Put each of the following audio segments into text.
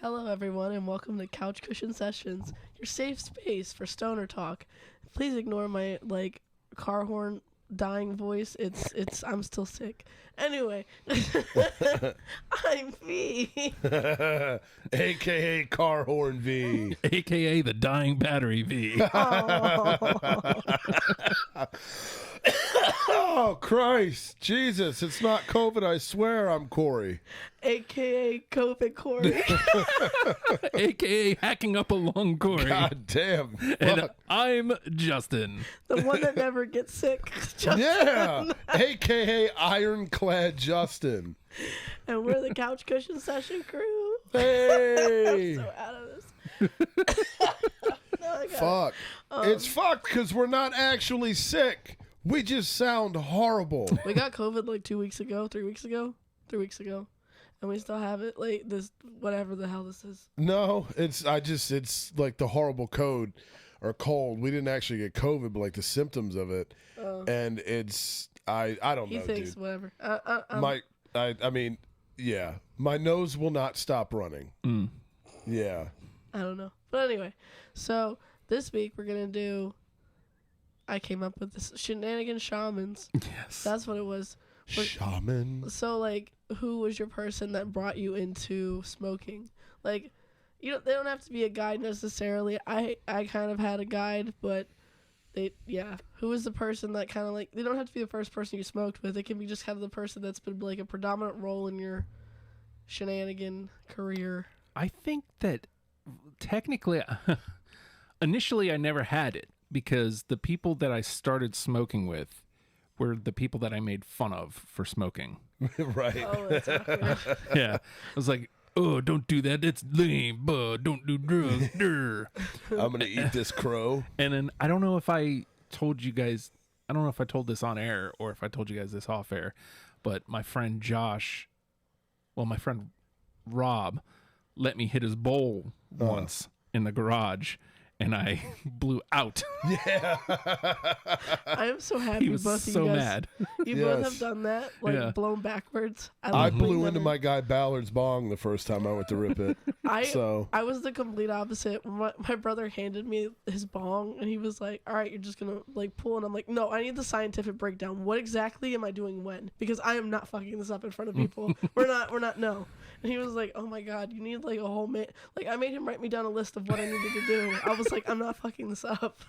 Hello, everyone, and welcome to Couch Cushion Sessions, your safe space for stoner talk. Please ignore my car horn dying voice. I'm still sick. Anyway, I'm V, AKA car horn V, AKA the dying battery V. Oh Christ, Jesus! It's not COVID. I swear, I'm Corey. AKA COVID Corey. AKA hacking up a lung Corey. God damn. And Fuck. I'm Justin. The one that never gets sick. Justin. Yeah, AKA Ironclad Justin. And we're the Couch Cushion Session crew. Hey. So out of this. No, I got it. Fuck. It's fucked because we're not actually sick. We just sound horrible. We got COVID like 3 weeks ago, and we still have it. Like this, whatever the hell this is. No, it's like the horrible code or cold. We didn't actually get COVID, but like the symptoms of it, and it's I don't He know, thinks dude. whatever. I mean, yeah, my nose will not stop running. Yeah. I don't know, but anyway. So this week we're gonna do. I came up with this Shenanigan Shamans. Yes. That's what it was. Shaman. So like, who was your person that brought you into smoking? Like, they don't have to be a guide necessarily. I kind of had a guide, but who was the person that kind of like, they don't have to be the first person you smoked with. It can be just kind of the person that's been like a predominant role in your shenanigan career. I think that technically, initially I never had it because the people that I started smoking with were the people that I made fun of for smoking. Right. Oh, that's awkward. Yeah. I was like, oh, don't do that. That's lame. Don't do drugs. Durr. I'm going to eat this crow. And then I don't know if I told you guys, I don't know if I told this on air or if I told you guys this off air, but my friend my friend Rob let me hit his bowl once in the garage and I blew out. Yeah. I am so happy He was both so of you guys. mad. You both Yes. have done that, like Yeah. blown backwards. I love blew doing into that. my guy Ballard's bong the first time I went to rip it. I was the complete opposite. My brother handed me his bong, and he was like, "All right, you're just gonna like pull," and I'm like, "No, I need the scientific breakdown. What exactly am I doing when? Because I am not fucking this up in front of people. We're not. No." And he was like, "Oh my god, you need like a whole like I made him write me down a list of what I needed to do." I was like, "I'm not fucking this up."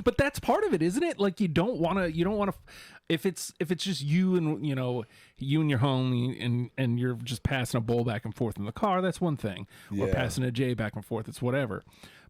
But that's part of it, isn't it? Like you don't want to if it's just you and you and your homie and you're just passing a bowl back and forth in the car, that's one thing. Or Yeah. passing a J back and forth, it's whatever.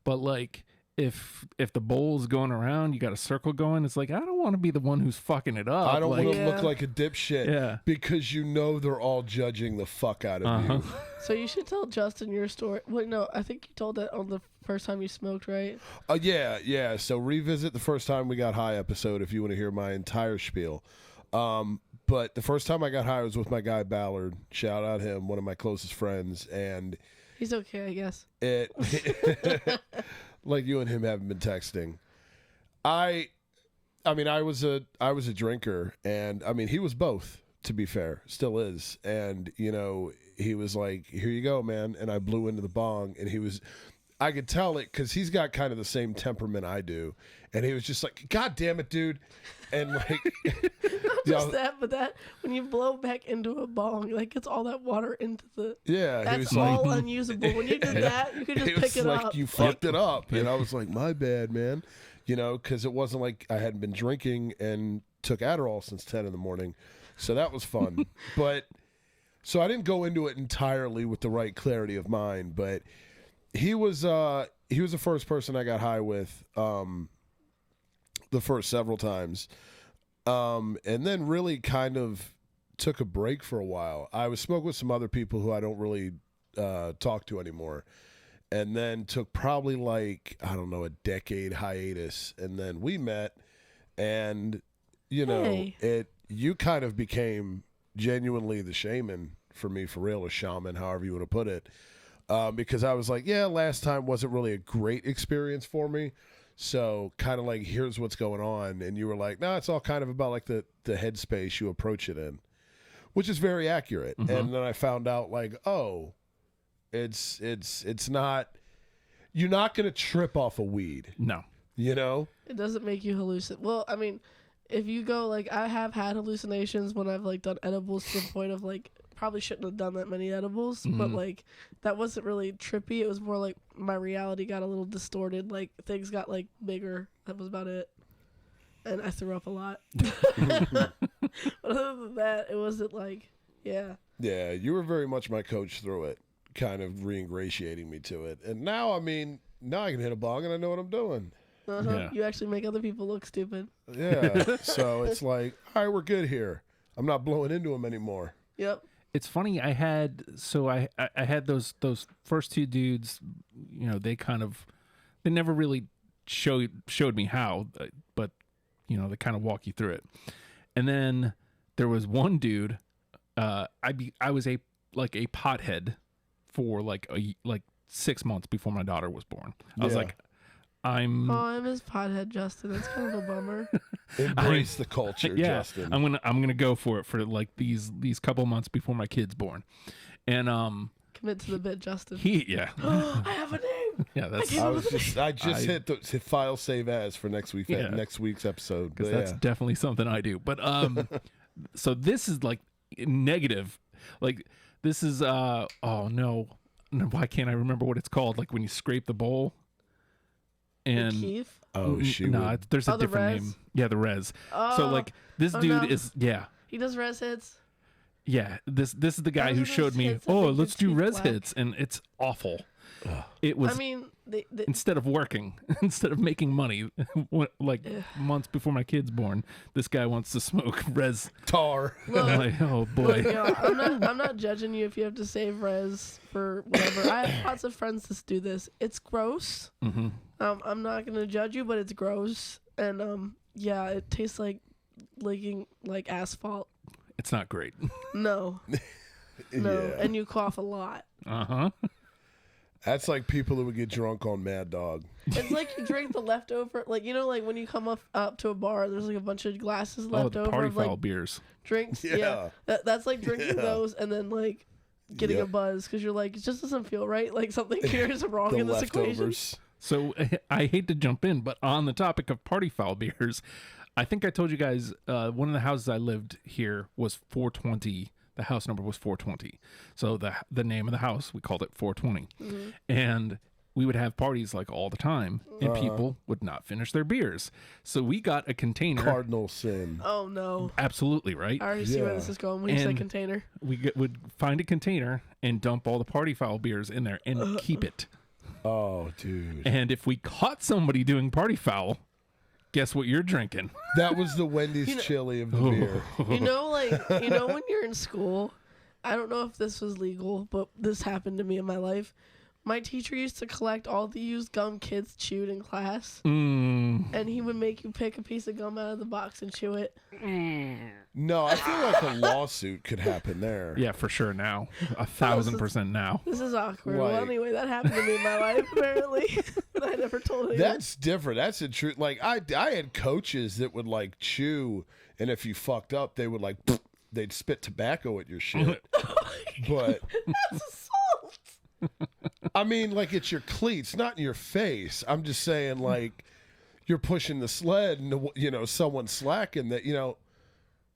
But like if the bowl's going around, you got a circle going, it's like I don't want to be the one who's fucking it up. I don't want to Yeah. look like a dipshit. Yeah. Because they're all judging the fuck out of you. So you should tell Justin your story. Wait, no, I think you told that on the first time you smoked, right? Yeah. So revisit the first time we got high episode if you want to hear my entire spiel. But the first time I got high was with my guy Ballard. Shout out him, one of my closest friends, and He's okay, I guess. it like you and him haven't been texting. I mean I was a drinker, and I mean he was both, to be fair, still is, and he was like, "Here you go, man," and I blew into the bong, and I could tell it because he's got kind of the same temperament I do, and he was just like, "God damn it, dude," and like, Just that, but that when you blow back into a bong, like gets all that water into the. yeah, he That's was like, all unusable. When you did that, you could just it was pick it like up. you fucked it up, and I was like, "My bad, man," because it wasn't like I hadn't been drinking and took Adderall since 10 in the morning, so that was fun. But so I didn't go into it entirely with the right clarity of mind, but he was the first person I got high with the first several times, and then really kind of took a break for a while. I was smoking with some other people who I don't really talk to anymore, and then took probably like a decade hiatus, and then we met, and Hey. you kind of became genuinely the shaman for me, for real, or shaman, however you want to put it. Because I was like, yeah, last time wasn't really a great experience for me. So kind of like, here's what's going on. And you were like, no, it's all kind of about like the headspace you approach it in, which is very accurate. And then I found out like, oh, It's not. You're not gonna trip off a weed. No. You know. It doesn't make you hallucinate. Well, I mean, if you go like, I have had hallucinations when I've like done edibles to the point of like, probably shouldn't have done that many edibles, but like that wasn't really trippy. It was more like my reality got a little distorted. Like things got like bigger. That was about it. And I threw up a lot. But other than that, it wasn't like, yeah. Yeah, you were very much my coach through it, kind of re-ingratiating me to it. And now, I mean, now I can hit a bong and I know what I'm doing. Yeah. You actually make other people look stupid. Yeah, so it's like, all right, we're good here. I'm not blowing into them anymore. Yep. It's funny. I had those first two dudes. You know, they never really showed me how, but you know, they kind of walk you through it. And then there was one dude. I was a pothead for like 6 months before my daughter was born. I was like, I miss pothead Justin. That's kind of a bummer. Embrace the culture, Justin. I'm gonna go for it for like these couple months before my kid's born, and commit to the bit, Justin. I have a name. Yeah, that's. I just hit file save as for next week. Next week's episode, because that's definitely something I do. But so this is like negative. Like this is oh no, why can't I remember what it's called? Like when you scrape the bowl. And Keith? Oh shoot! No, there's a different name. Yeah, the res. So like this dude is He does res hits. Yeah, this is the guy who showed me. Let's do res hits, and it's awful. It was. I mean, instead of working, instead of making money, months before my kid's born, this guy wants to smoke res tar. Look, I'm like, oh boy. Look, I'm not judging you if you have to save res for whatever. I have lots of friends that do this. It's gross. Mm-hmm. I'm not gonna judge you, but it's gross, and it tastes like licking like asphalt. It's not great. No, and you cough a lot. That's like people who would get drunk on Mad Dog. It's like you drink the leftover, like like when you come up to a bar, there's like a bunch of glasses left over party of foul like beers. Drinks. Yeah, that's like drinking those and then like getting a buzz because you're like, it just doesn't feel right. Like something here is wrong in this equation. So I hate to jump in, but on the topic of party foul beers, I think I told you guys one of the houses I lived here was 420. The house number was 420. So the name of the house, we called it 420. Mm-hmm. And we would have parties like all the time, and people would not finish their beers. So we got a container. Cardinal sin. Oh, no. Absolutely, right? I already see where this is going when you say container. We would find a container and dump all the party foul beers in there and keep it. Oh, dude. And if we caught somebody doing party foul, guess what you're drinking? That was the Wendy's chili of the beer. When you're in school, I don't know if this was legal, but this happened to me in my life. My teacher used to collect all the used gum kids chewed in class. And he would make you pick a piece of gum out of the box and chew it. No, I feel like a lawsuit could happen there. Yeah, for sure now. 1,000% now. This is awkward. Well, anyway, that happened to me in my life, apparently. I never told anyone. That's different. That's the truth. Like, I had coaches that would, like, chew, and if you fucked up, they would, like, they'd spit tobacco at your shit. But that's assault. I mean, like, it's your cleats, not in your face. I'm just saying, like, you're pushing the sled and, someone's slacking that,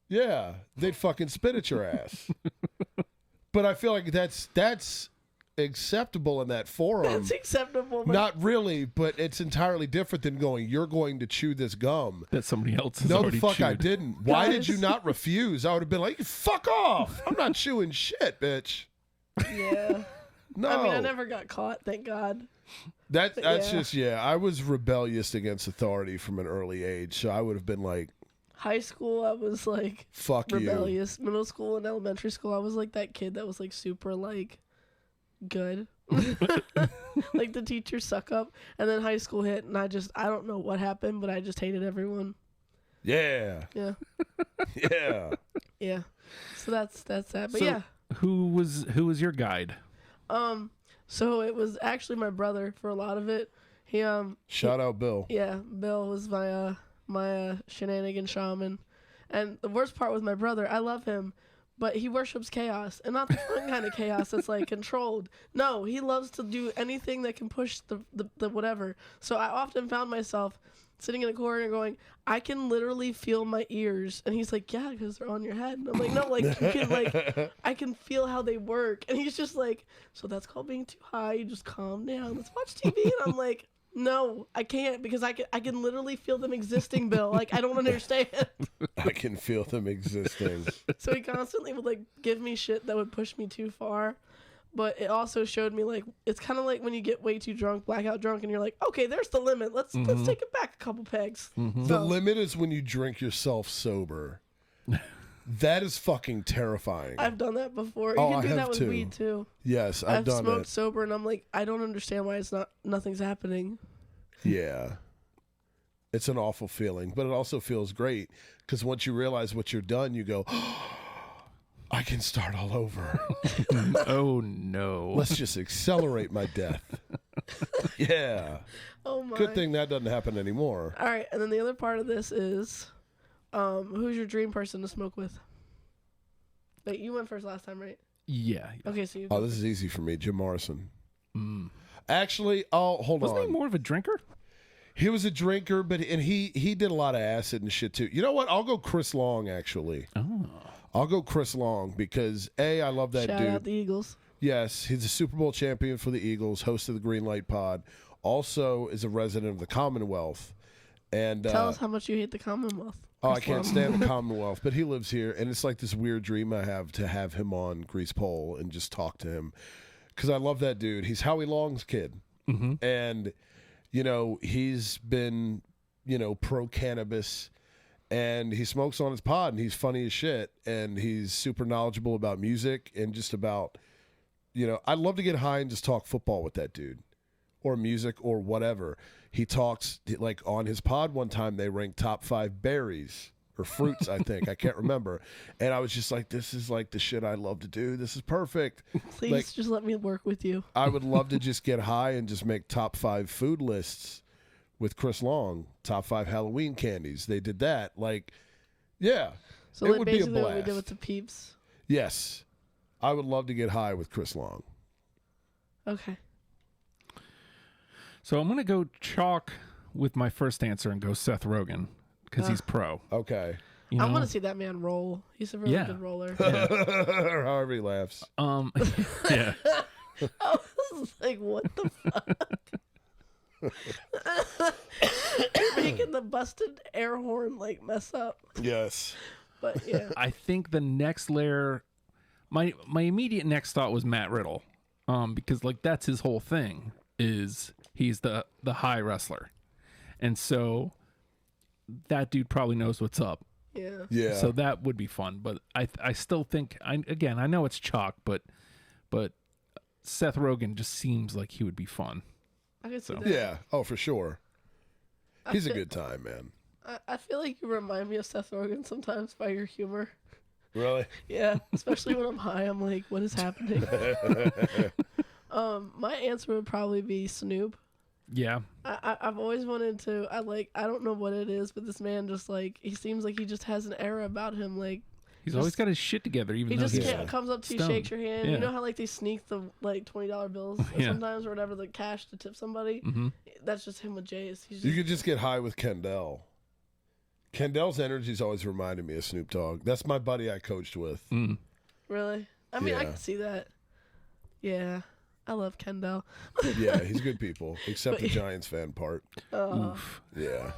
yeah, they'd fucking spit at your ass. But I feel like that's acceptable in that forum. That's acceptable. Not really, but it's entirely different than going, you're going to chew this gum. That somebody else has No, already the fuck chewed. I didn't. Why did you not refuse? I would have been like, fuck off. I'm not chewing shit, bitch. Yeah. No. I mean, I never got caught, thank God. That's just, I was rebellious against authority from an early age, so I would have been like, high school, I was like, fuck rebellious. You. Middle school and elementary school, I was like that kid that was like super like good. Like the teachers suck up. And then high school hit, and I don't know what happened, but I just hated everyone. Yeah. Yeah. Yeah. Yeah. So that's that. But so yeah. Who was your guide? So it was actually my brother for a lot of it. He Shout out Bill. Yeah, Bill was my Shenanigan Shaman. And the worst part was my brother. I love him, but he worships chaos, and not the fun kind of chaos that's like controlled. No, he loves to do anything that can push the whatever. So I often found myself sitting in a corner going, I can literally feel my ears. And he's like, yeah, because they're on your head. And I'm like, no, like, you can, like, I can feel how they work. And he's just like, so that's called being too high. You just calm down. Let's watch TV. And I'm like, no, I can't, because I can literally feel them existing, Bill. Like, I don't understand. I can feel them existing. So he constantly would, like, give me shit that would push me too far. But it also showed me, like, it's kind of like when you get way too drunk, blackout drunk, and you're like, okay, there's the limit. Let's take it back a couple pegs. The limit is when you drink yourself sober. That is fucking terrifying. I've done that before. You Oh, can I do have that with too. weed too. Yes, I've done smoked it. sober, and I'm like, I don't understand why nothing's happening. Yeah. It's an awful feeling, but it also feels great because once you realize what you're done, you go, I can start all over. Oh no. Let's just accelerate my death. Yeah. Oh my. Good thing that doesn't happen anymore. All right, and then the other part of this is, who's your dream person to smoke with? Wait, you went first last time, right? Yeah. Okay, so you. Oh, this is easy for me. Jim Morrison. Mm. Actually, hold Wasn't on. he more of a drinker? He was a drinker, but he did a lot of acid and shit too. You know what? I'll go Chris Long, actually. Oh. I'll go Chris Long because I love that Shout dude. out the Eagles. Yes, he's a Super Bowl champion for the Eagles, host of the Green Light Pod, also is a resident of the Commonwealth. And Tell us how much you hate the Commonwealth. I Chris can't Long. stand the Commonwealth, but he lives here, and it's like this weird dream I have to have him on Grease Pole and just talk to him because I love that dude. He's Howie Long's kid, and he's been pro cannabis. And he smokes on his pod, and he's funny as shit, and he's super knowledgeable about music and just about, I'd love to get high and just talk football with that dude, or music, or whatever. He talks, like, on his pod one time, they ranked top 5 berries, or fruits, I think. I can't remember. And I was just like, this is, like, the shit I love to do. This is perfect. Please just let me work with you. I would love to just get high and just make top 5 food lists with Chris Long, top 5 Halloween candies. They did that. Like, yeah. So it like would be a basically what we blast. did with the Peeps. Yes. I would love to get high with Chris Long. Okay. So I'm going to go chalk with my first answer and go Seth Rogen because he's pro. Okay. You I know? want to see that man roll. He's a really Yeah. good roller. Or however he laughs. Yeah. I was like, what the fuck? Making the busted air horn like mess up. Yes. But yeah. I think the next layer, my immediate next thought was Matt Riddle, because like that's his whole thing is he's the high wrestler, and so that dude probably knows what's up. Yeah. Yeah. So that would be fun, but I still think I know it's chalk, but Seth Rogen just seems like he would be fun. I can see So. that. Yeah. Oh, for sure. I He's a feel- good time, man. I feel like you remind me of Seth Rogen sometimes by your humor. Really? Yeah, especially when I'm high. I'm like, what is happening? My answer would probably be Snoop. Yeah. I've always wanted to. I don't know what it is, but this man just like he seems like he just has an aura about him. Like He's always got his shit together, even he though just he's comes up to you, stoned. shakes your hand. Yeah. You know how like they sneak the like $20 bills Yeah. sometimes or whatever, the cash to tip somebody. That's just him with Jay's. He's You just, could just get high with Kendall. Kendall's energy's always reminded me of Snoop Dogg. That's my buddy I coached with. really. I mean, I Yeah. can see that. Yeah, I love Kendall. Yeah, he's good people, except But- the Giants fan part. Oof. Yeah.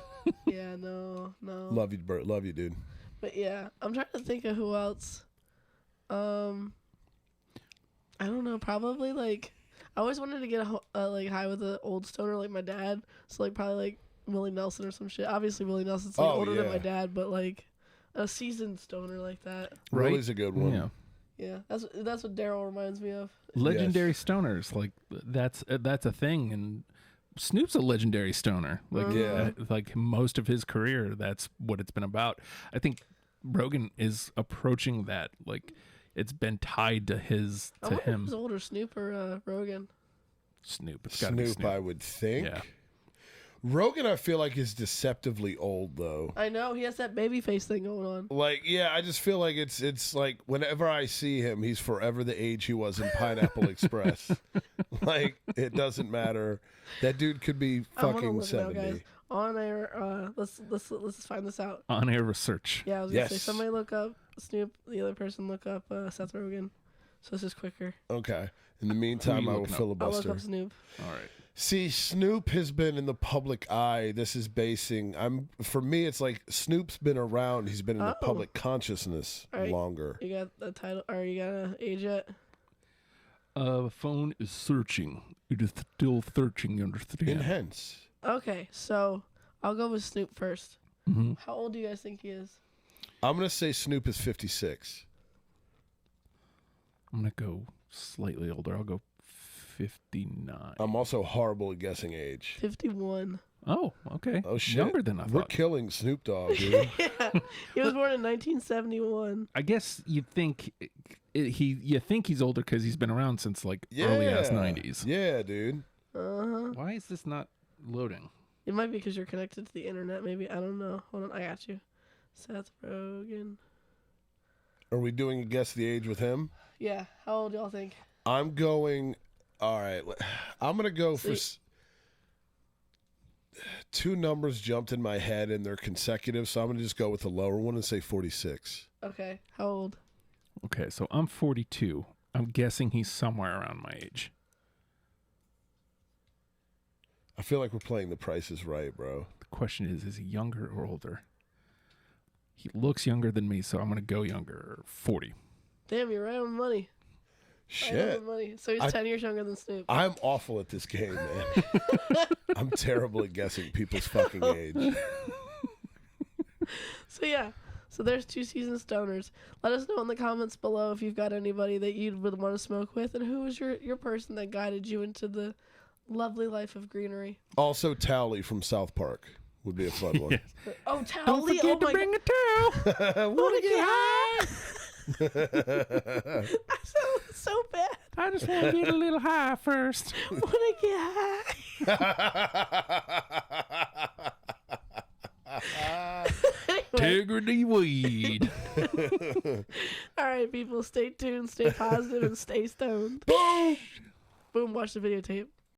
Yeah, no. Love you, Bert. Love you, dude. But yeah, I'm trying to think of who else. I don't know. Probably like I always wanted to get like high with an old stoner like my dad. So like probably like Willie Nelson or some shit. Obviously Willie Nelson's like older than yeah. my dad, but like a seasoned stoner like that. Right? Willie's a good one. Yeah. Yeah, that's what Daryl reminds me of. Legendary stoners, like that's a thing, and Snoop's a legendary stoner. Like Yeah. like most of his career, that's what it's been about. I think Rogan is approaching that. Like it's been tied to his I to wonder him. who's older, Snoop or Rogan. Snoop. It's gotta be Snoop, Snoop. I would think. Yeah. Rogan, I feel like, is deceptively old, though. I know he has that baby face thing going on. Like, yeah, I just feel like it's like whenever I see him, he's forever the age he was in Pineapple Express. Like, it doesn't matter. That dude could be I'm gonna fucking look now, 70. guys. On air, let's find this out. On air research. Yeah, I was gonna say Yes. somebody look up Snoop. The other person look up Seth Rogen. So this is quicker. Okay. In the meantime, Who are I you will looking up? I'll look filibuster. up Snoop. All right. See, Snoop has been in the public eye. This is for me, it's like Snoop's been around. He's been in the Oh. public consciousness All right. longer. You got the title, or you got an age yet? Phone is searching. It is still searching. You understand? Enhance. Okay, so I'll go with Snoop first. Mhm. How old do you guys think he is? I'm going to say Snoop is 56. I'm gonna go slightly older. I'll go 59. I'm also horrible at guessing age. 51. Oh, okay. Oh, shit. Younger than I We're thought. killing Snoop Dogg, dude. Yeah, he was born in 1971. I guess you'd think you think he's older because he's been around since like early ass 90s. Yeah, dude. Why is this not loading? It might be because you're connected to the internet. Maybe, I don't know. Hold on, I got you. Seth Rogen. Are we doing a guess the age with him? Yeah, how old y'all think? I'm going. All right. I'm going to go for. Two numbers jumped in my head and they're consecutive, so I'm going to just go with the lower one and say 46. Okay, how old? Okay, so I'm 42. I'm guessing he's somewhere around my age. I feel like we're playing The Price is Right, bro. The question is he younger or older? He looks younger than me, so I'm going to go younger. 40. Damn, you're right on the money. Right on Shit. the money. So he's 10 years younger than Snoop. I'm awful at this game, man. I'm terrible at guessing people's fucking age. So yeah, so there's 2 seasoned stoners. Let us know in the comments below if you've got anybody that you would want to smoke with, and who was your person that guided you into the lovely life of greenery. Also, Tally from South Park would be a fun one. Oh, Don't Tally! forget Oh to my bring God. a towel. Wanna get high? I sound so bad. I just want to get a little high first. Wanna get high? Anyway, Integrity weed. all right, people, stay tuned, stay positive, and stay stoned. Boom! Boom, watch the videotape.